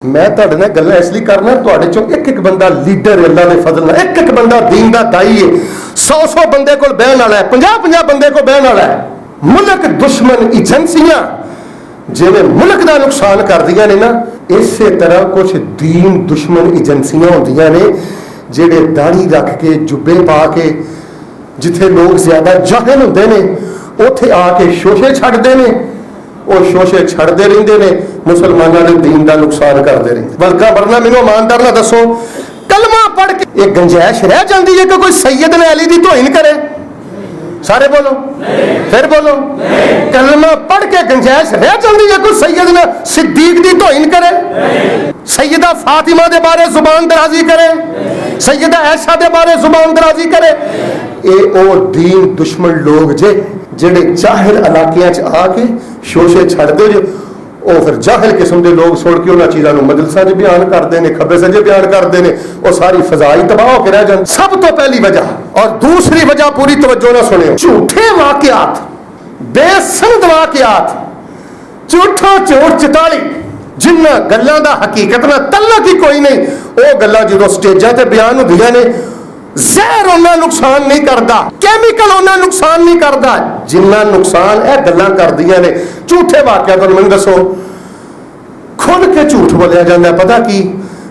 میں تہاڈے نال گلاں اس لیے کرنا تہاڈے چوں ایک ایک بندہ لیڈر اللہ دے فضل نال ایک ایک بندہ دین دا دائی ہے 100 بندے کول بہن والا ہے 50 بندے کو بہن والا ہے ملک دشمن ایجنسیاں جویں ملک دا نقصان کردیاں نے نا اسی طرح کچھ دین دشمن ایجنسیاں ہوندیاں نے جڑے داڑھی رکھ کے جبے پا کے جتھے لوگ زیادہ جاہل ہوندے نے اوتھے آ کے شوشے چھڑدے نے وہ شوشے چھڑتے رہتے ہیں مسلمانوں کے دین کا نقصان کرتے رہتے بلکہ ورنہ مینوں ایماندار نہ دسو کلمہ پڑھ کے ایک گنجائش رہ جاتی ہے کہ کوئی سیدنا علی دی توہین کرے سارے بولو پھر بولو کلمہ پڑھ کے گنجائش رہ جاتی ہے کوئی سیدنا صدیق دی توہین کرے سیدہ فاطمہ دے بارے زبان درازی کرے سیدہ عائشہ دے بارے زبان درازی کرے اے او دین دشمن لوگ جڑے جاہل علاقیاں آ کے شوشے چھڑ دے وہ پھر جاہل قسم کے لوگ سن کے انہاں چیزاں مجلساں بیان کرتے ہیں کھبے سجے بیان کرتے ہیں وہ ساری فضائی تباہ ہو کے رہ جان سب تو پہلی وجہ اور دوسری وجہ پوری توجہ نہ سنو جھوٹے واقعات بے سند واقعات جھوٹا چوٹ چٹالی جنہ گلاں دا حقیقت نہ تعلق ہی کوئی نہیں وہ گلاں جدوں سٹیجاں تے بیان ہوندیاں نے زہر انہاں نقصان نہیں کرتا کیمیکل انہاں نقصان نہیں کرتا جنہ نقصان اے گلاں کردیاں نے جھوٹے واقعات تو میں دسو کھل کے جھوٹ بولیا جاتا ہے پتہ کی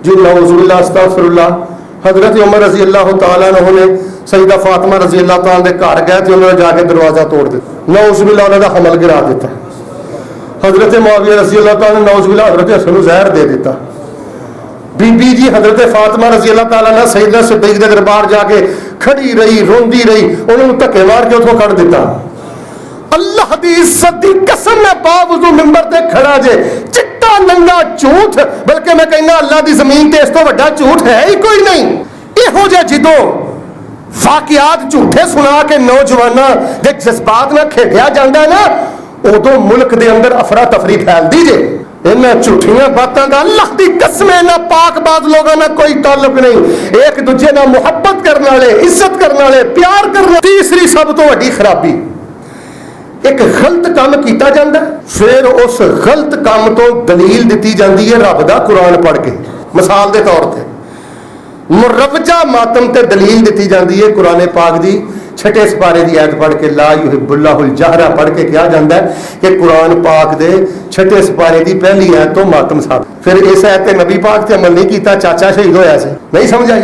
جو نعوذ باللہ استغفر اللہ حضرت عمر رضی اللہ تعالیٰ عنہ نے سیدہ فاطمہ رضی اللہ تعالیٰ دے گھر گئے تو انہوں نے جا کے دروازہ توڑ دیا نعوذ باللہ انہوں نے حمل گرا دیتا حضرت معاویہ رضی اللہ تعالیٰ نے نعوذ باللہ حضرت حسن کو زہر دے دیتا بی بی جی حضرت فاطمہ رضی اللہ تعالیٰ نے سیدنا صدیق دے دربار جا کے کھڑی رہی روندی رہی انہوں نے دھکے مار کے اتھوں کھڑ دیتا اللہ دی عزت دی قسم میں باوضو ممبر تے کھڑا جے چٹا ننگا جھوٹ بلکہ میں کہنا اللہ دی زمین تے اس تو بڑا جھوٹ ہے ہی کوئی نہیں یہ ہو جائے جدوں واقعات جھوٹے سنا کے نوجواناں دے جذبات نہ کھیڈیا جاندا ہے نا ادو ملک دے اندر افراتفری پھیل دی جے انہاں جھوٹیاں باتاں دا اللہ دی قسم نہ پاک باز لوگاں نہ کوئی تعلق نہیں ایک دوجے نال محبت کرنے والے عزت کرنے والے پیار کرنے تیسری سب تو بڑی خرابی ایک غلط کام کیتا جاندہ پھر اس غلط کام تو دلیل دیتی جاندی ہے رب دا قرآن پڑھ کے مثال دے طور تے مروجہ ماتم تے دلیل دیتی جاندی ہے قرآن پاک دی چھٹے سپارے دی آیت پڑھ کے لا یحب اللہ الجہرہ پڑھ کے کیا جاندہ ہے کہ قرآن پاک دے چھٹے سپارے دی پہلی آیت تو ماتم صاحب پھر اس آیت تے نبی پاک تے عمل نہیں کیتا چاچا شہید ہویا سے نہیں سمجھ آئی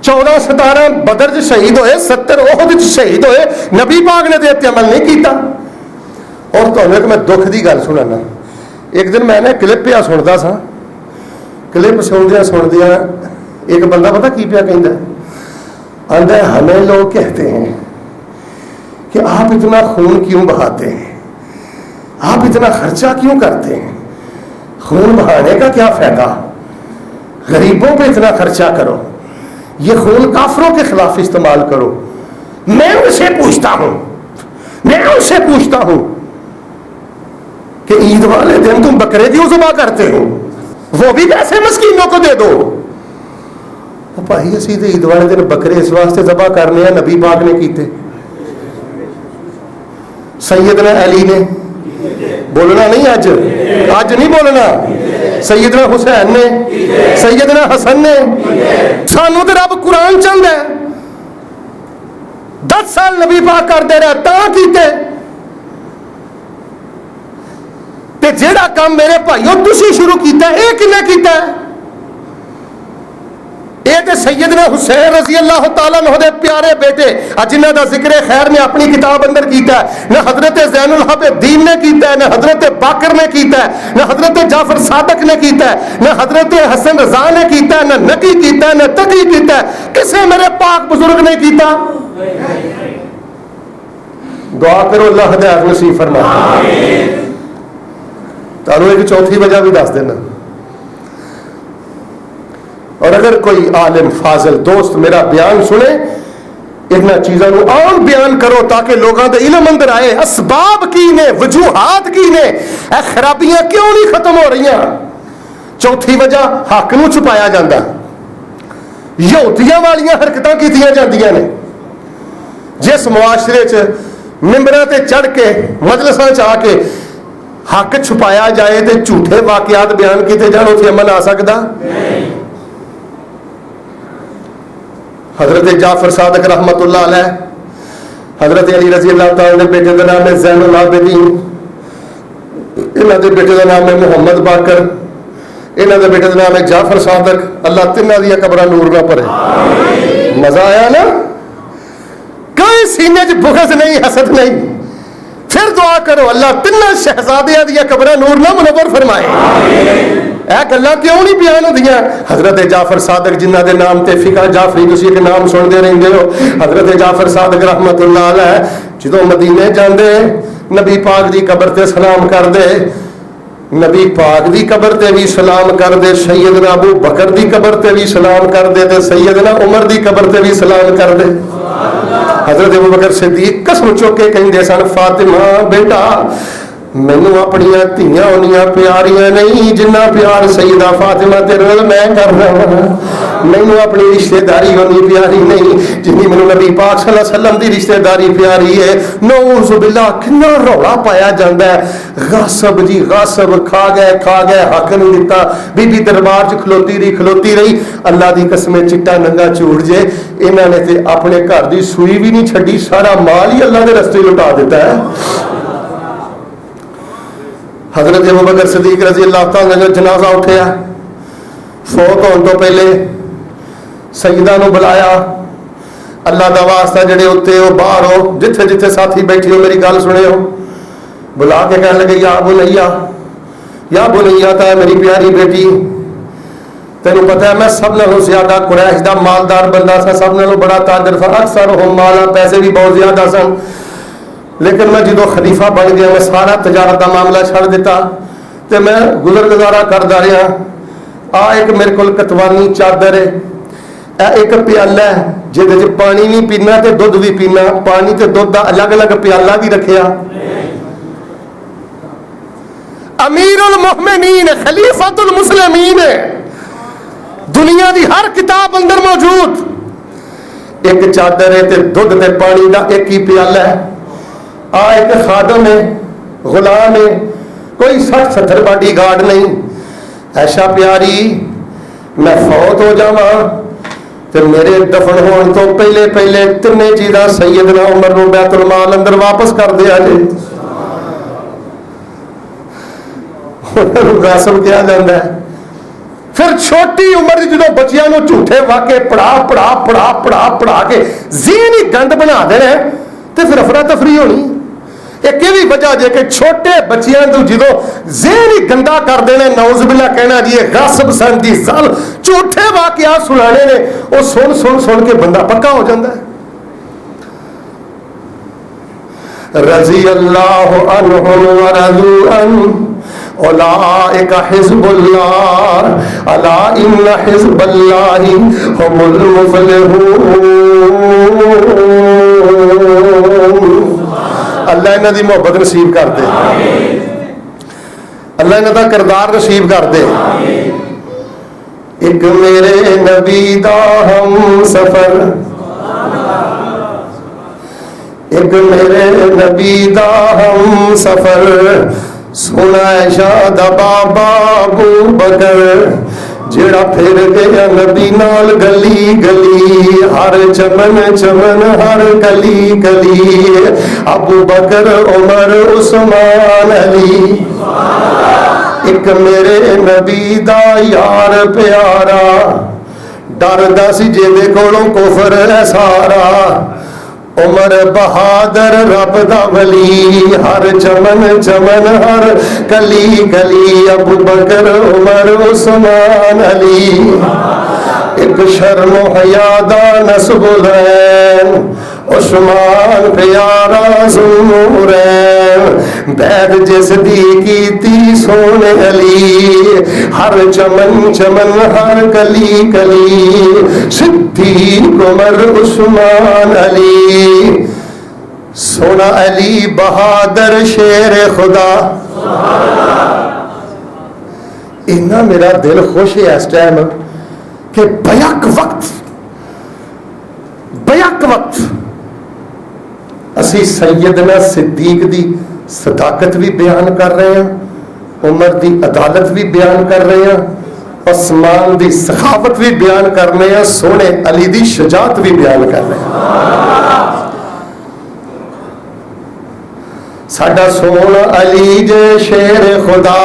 14-17 بدر شہید ہوئے 70 احد شہید ہوئے نبی پاک نے تے عمل نہیں کیتا اور تو ہمیں میں دکھ دی گل سنانا ایک دن میں نے کلپ پہ سنتا سا کلپ سندیا ایک بندہ پتہ کی پیا کہندا ہے آندا ہے ہمیں لوگ کہتے ہیں کہ آپ اتنا خون کیوں بہاتے ہیں آپ اتنا خرچہ کیوں کرتے ہیں خون بہانے کا کیا فائدہ غریبوں پہ اتنا خرچہ کرو یہ خون کافروں کے خلاف استعمال کرو میں ان سے پوچھتا ہوں کہ عید والے دن تم بکرے کیوں ذبح کرتے ہو وہ بھی پیسے مسکینوں کو دے دو بھائی اسی تے عید والے دن بکرے اس واسطے ذبح کرنے ہیں نبی پاک نے کیتے سیدنا علی نے بولنا نہیں آج نہیں بولنا سیدنا حسین نے سیدنا حسن نے سانو تے رب قرآن چاہندا ہے 10 سال نبی پاک کرتے رہے تاں کیتے تے جیڑا کام میرے بھائیو تسی شروع کیتا ہے اے کنے کیتا ہے اے تے سیدنا حسین رضی اللہ تعالیٰ عنہ دے پیارے بیٹے جنہ دا ذکر خیر میں اپنی کتاب اندر کیتا ہے نہ حضرت زین العابدین نے کیتا ہے نہ حضرت باقر نے کیتا ہے نہ حضرت جعفر صادق نے کیتا ہے نہ حضرت حسن رضا نے کیتا ہے نہ نقی کیتا ہے نہ تقی کیتا ہے کسے میرے پاک بزرگ نے کیتا دعا کرو اللہ ہدایت نصیب فرمائے تانوں ایک چوتھی وجہ بھی دس دینا اور اگر کوئی عالم فاضل دوست میرا بیان سنے انہاں چیزاں نو عام بیان کرو تاکہ لوگاں دے علم اندر آئے اسباب کی نے وجوہات کی نے اے خرابیاں کیوں نہیں ختم ہو رہی ہیں چوتھی وجہ حق نو چھپایا جاندہ یہودیاں والیاں حرکتاں کیتیاں جاندیاں نے جس معاشرے چ ممبراں تے چڑھ کے مجلساں چ آ کے حق چھپایا جائے تو جھوٹے واقعات بیان کیتے جان، اتنے امن آ سکتا؟ حضرت جعفر صادق رحمت اللہ علیہ، حضرت علی رضی اللہ تعالی کے بیٹے کا نام ہے زین العابدین، انہوں کے بیٹے کا نام ہے محمد باقر، انہوں کے بیٹے کا نام ہے جعفر صادق، اللہ تینوں دیا قبراں نور نہ بھرے۔ مزہ آیا نا؟ کوئی سینے چ بغض نہیں، حسد نہیں، پھر دعا کرو اللہ تینوں شہزادیاں دیا قبراں نور نہ منور فرمائے۔ اے گلاں کیوں نہیں بیان ہوندیاں؟ حضرت جعفر صادق جنہ دے نام تے فقہ جعفری تسی ایک نام سنتے رہندے ہو، حضرت جعفر صادق رحمت اللہ علیہ جدوں مدینے جاندے نبی پاک دی قبر تے سلام کر دے، نبی پاک دی قبر تے بھی سلام کر دے، سیدنا ابو بکر دی قبر تے بھی سلام کر دے تے سیدنا عمر دی قبر تے بھی سلام کر دے۔ حضرت ابو بکر صدیق قسم چوک کے کہندے سن فاطمہ بیٹا مینوں اپنیاں دھیاں اونیاں پیاریاں نہیں جنہ پیار سیدہ فاطمہ تیرے نال میں کرنا وا، مینوں اپنی رشتہ داری اونی پیاری نہیں جنی مینوں نبی پاک صلی اللہ علیہ وسلم دی رشتہ داری پیاری ہے۔ نعوذ باللہ کنا رولا پایا جاندا ہے، غاصب جی غاصب، کھا گئے حق نہیں دیتا، بی بی دربار چ کھلوتی رہی، اللہ دی قسم چٹا ننگا چوڑ جے انہاں نے تے اپنے گھر دی سوئی بھی نہیں چھڈی، سارا مال ہی اللہ دے رستے لٹا دیتا ہے۔ حضرت ابو بکر صدیق رضی اللہ تعالیٰ نے جنازہ اٹھیا، فوت ہونے تو پہلے سیدہ نو بلایا، اللہ دا واسطہ جڑے اتنے ہو باہر ہو جتھے جتھے ساتھی بیٹھے ہو میری گل سنے ہو، بلا کے کہنے لگے یا بنیا تا ہے میری پیاری بیٹی، تینوں پتہ ہے میں سب نالوں زیادہ قریش دا مالدار بندہ سا، سب نالوں بڑا تاجر تھا، اکثر ہم مالا پیسے بھی بہت زیادہ سن، لیکن میں جدو خلیفہ بن گیا میں سارا تجارت کا معاملہ چھڑ دیتا تے میں گزر گزارا کردا رہا۔ ایک میرے کو کتوانی چادر ہے، ایک پیالہ ہے جہدے وچ پانی بھی پینا تے دودھ بھی پینا، پانی تے دودھ دا الگ الگ پیالہ بھی رکھیا۔ امیر المؤمنین خلیفۃ المسلمین دنیا دی ہر کتاب اندر موجود، ایک چادر ہے تے دودھ تے پانی دا ایک ہی پیالہ ہے۔ ایک خادم ہے، غلام ہے، کوئی 60-70 باڈی گارڈ نہیں۔ ایشا پیاری میں فوت ہو جاواں تے میرے دفن ہون تو پہلے تین چیزاں سیدنا عمر نو بیت المال اندر واپس کر دیا جے۔ غاصب کیا جاندہ ہے۔ پھر چھوٹی عمر جدوں بچیاں نو جھوٹے واقعے پڑھا کے ذہنی گند بنا دینا تے پھر افراتفری ہونی۔ ایک یہ بھی وجہ جے کہ چھوٹے بچیاں تو جدو ذہنی گندا کر دینے، نعوذ باللہ کہنا جی غاصب سن جی ظالم، جھوٹے واقعات سنانے نے، وہ سن کے بندہ پکا ہو جاندہ ہے۔ رضی اللہ عنہم ورضوا عنہ اولئک حزب اللہ الا ان حزب اللہ هم المفلحون۔ اللہ انہاں دی محبت نصیب کر دے، اللہ انہاں دا کردار نصیب کر دے۔ ایک میرے نبی دا ہم سفر، ایک میرے نبی دا ہم سفر، سونا شاد بابا ابو بکر، جڑا پھر گیا نبی نال گلی گلی، ہر چمن چمن ہر گلی گلی، ابو بکر عمر عثمان علی۔ ایک میرے نبی دا یار پیارا، ڈردا سی جے کولوں کفر ہے سارا، عمر بہادر رب دا ولی، ہر چمن چمن ہر گلی گلی، ابو بکر عمر عثمان علی۔ ایک شرم و حیا دا نسب العین، عثمان پیارا ذوالنورین، بیعت جس دی کیتی سونے علی، ہر چمن چمن ہر گلی گلی، صدیق عمر عثمان علی، سونا علی بہادر شیر خدا۔ اتنا میرا دل خوش ہے اس ٹائم کہ بیک وقت اسی سیدنا صدیق دی صداقت بھی بیان کر رہے ہیں، عمر دی عدالت بھی بیان کر رہے ہیں, عثمان دی سخاوت بھی بیان کر رہے ہیں, سونے علی دی شجاعت بھی بیان کر رہے ہیں. ساڈا سونا علی جے شیر خدا,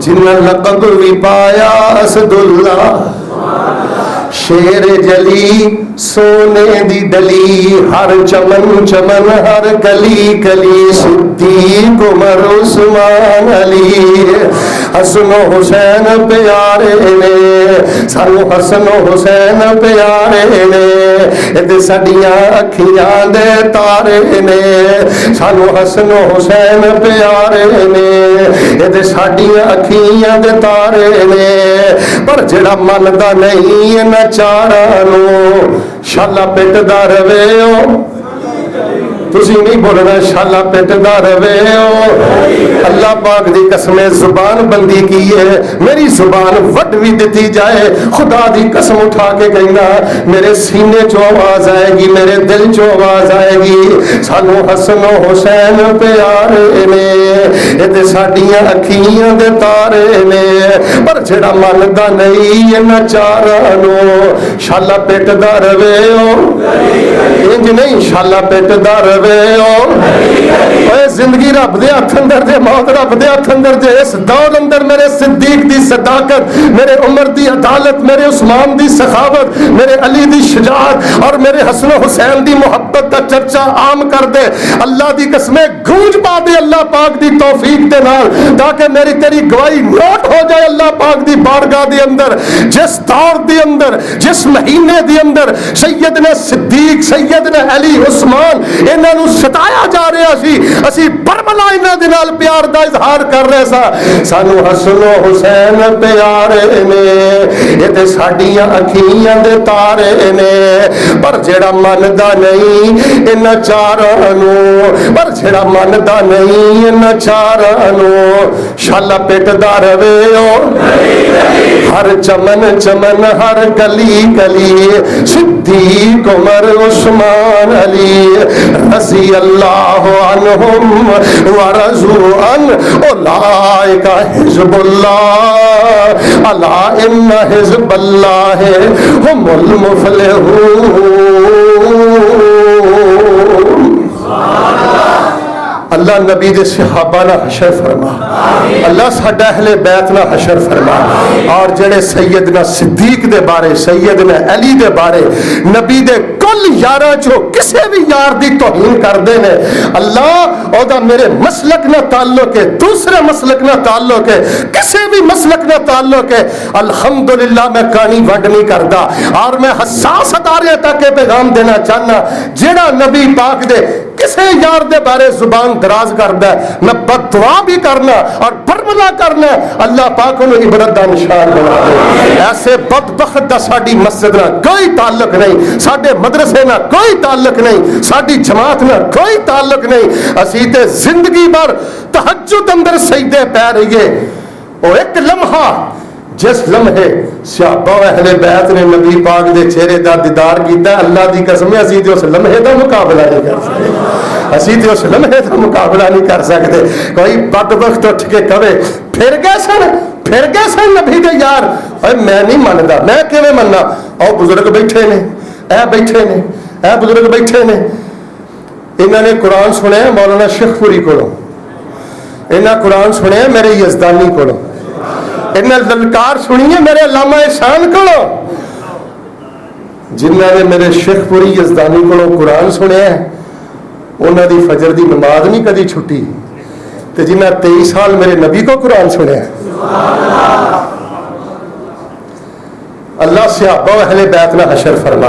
جنہ لقب بھی پایا اسد اللہ. شیر جلی سونے دی ڈلی, ہر چمن چمن ہر کلی کلی, صدیق عمر عثمان علی. حسن و حسین پیارے نے سانو, حسن و حسین پیارے نے, تے ساڈیاں اکھیاں دے تارے نے. سانو حسن و حسین پیارے نے, تے ساڈیاں اکھیاں دے تارے نے. پر جڑا مندا نہیں انہاں چاراں نو, شالا پٹدا رہے ہو. تسی نہیں بولنا, شالا پٹدا رہے ہو. اللہ پاک دی قسم زبان بندی کی ہے, میری زبان وڈ بھی دیتی جائے, خدا دی قسم اٹھا کے کہنا میرے سینے چو آواز آئے گی, میرے دل چو آواز آئے گی. سانو حسن و حسین پیارے نے, تے ساڈیاں اکھیاں دے تارے نے. پر جڑا مندا نہیں انہاں چاراں نو, شالا پٹدا رہے ہو. انج نہیں, شالا پٹدا رہے ہو. زندگی رب دے ہتھ اندر دے, موت رب دے ہتھ اندر دے. اس دور اندر میرے صدیق دی صداقت, میرے عمر دی عدالت, میرے عثمان دی سخاوت, میرے علی دی شجاعت اور میرے حسن و حسین دی محبت کا چرچا عام کر دے. اللہ دی قسمیں گونج پا دے اللہ پاک دی توفیق دے نال, تاکہ میری تیری گواہی نوٹ ہو جائے اللہ پاک دی بارگاہ دی اندر. جس دور دی اندر, جس مہینے دی اندر سیدنا صدیق, سیدنا علی, عثمان انہاں نو ستایا جا رہا سی, اسی برملا انہاں دے نال پیار دا اظہار کر رہے سا. سانو حسن و حسین پیارے نے, تے ساڈیاں اکھیاں دے تارے نے. پر جڑا مندا نہیں انہاں چاراں نو, پر جڑا مندا نہیں انہاں چاراں نو, شالا پٹدا رہے ہو. ہر چمن چمن ہر گلی گلی, صدیق عمر عثمان علی رضی اللہ عنہم ورضوا عنہ. اولئک حزب اللہ الا ان حزب اللہ هم المفلحون. اللہ نبی دے صحابہ نہ حشر فرما, اللہ ساڈا اہل بیت نہ حشر فرما. اور جڑے سیدنا صدیق دے بارے, سیدنا علی دے بارے, نبی دے کل یاراں چو کسے بھی یار دی توہین کر دے نے, اللہ او دا میرے مسلک نہ تعلق ہے, دوسرے مسلک نہ تعلق ہے, کسے بھی مسلک نہ تعلق ہے. الحمدللہ میں کہانی وڈ نہیں کردا, اور میں حساس ادارے تک پیغام دینا چاہنا. جڑا نبی پاک دے کسے یار دے بارے زبان دراز کردا ہے, میں بد دعا بھی کرنا اور برملا کرنا, اللہ پاک انہوں عبرت دا نشان بنا دے. ایسے بدبخت دا ساڈی مسجد نہ کوئی تعلق نہیں, ساڈے مدرسے نہ کوئی تعلق نہیں, ساڈی جماعت نہ کوئی تعلق نہیں. اسی تے زندگی بھر تہجد اندر سجدے پے رہیے. او ایک لمحہ جس لمحے صحابہ اہل بیت نے نبی پاک دے چہرے دا دیدار کیتا, اللہ دی قسم اسی تے اس لمحے دا مقابلہ نہیں کر سکتے, اسی تے اس لمحے دا مقابلہ نہیں کر سکتے. کوئی بدبخت اٹھ کے کہے پھر گئے سن نبی دے یار, اوے میں نہیں مندا, میں کیویں مننا. او بزرگ بیٹھے نے, اے بیٹھے نے, اے بزرگ بیٹھے نے, انہاں نے قرآن سنیا مولانا شیخ پوری کولوں, انہاں قرآن سنیا میرے یزدانی کولوں, انہیں للکار سنیے میرے علامہ احسان کولوں. جنہاں نے میرے شیخ پوری یزدانی کولوں قرآن سنیا انہاں دی فجر دی نماز نہیں کدی چھٹی, تے جنہاں 23 سال میرے نبی کو قرآن سنیا. اللہ صحابہ اہل بیت نہ حشر فرما.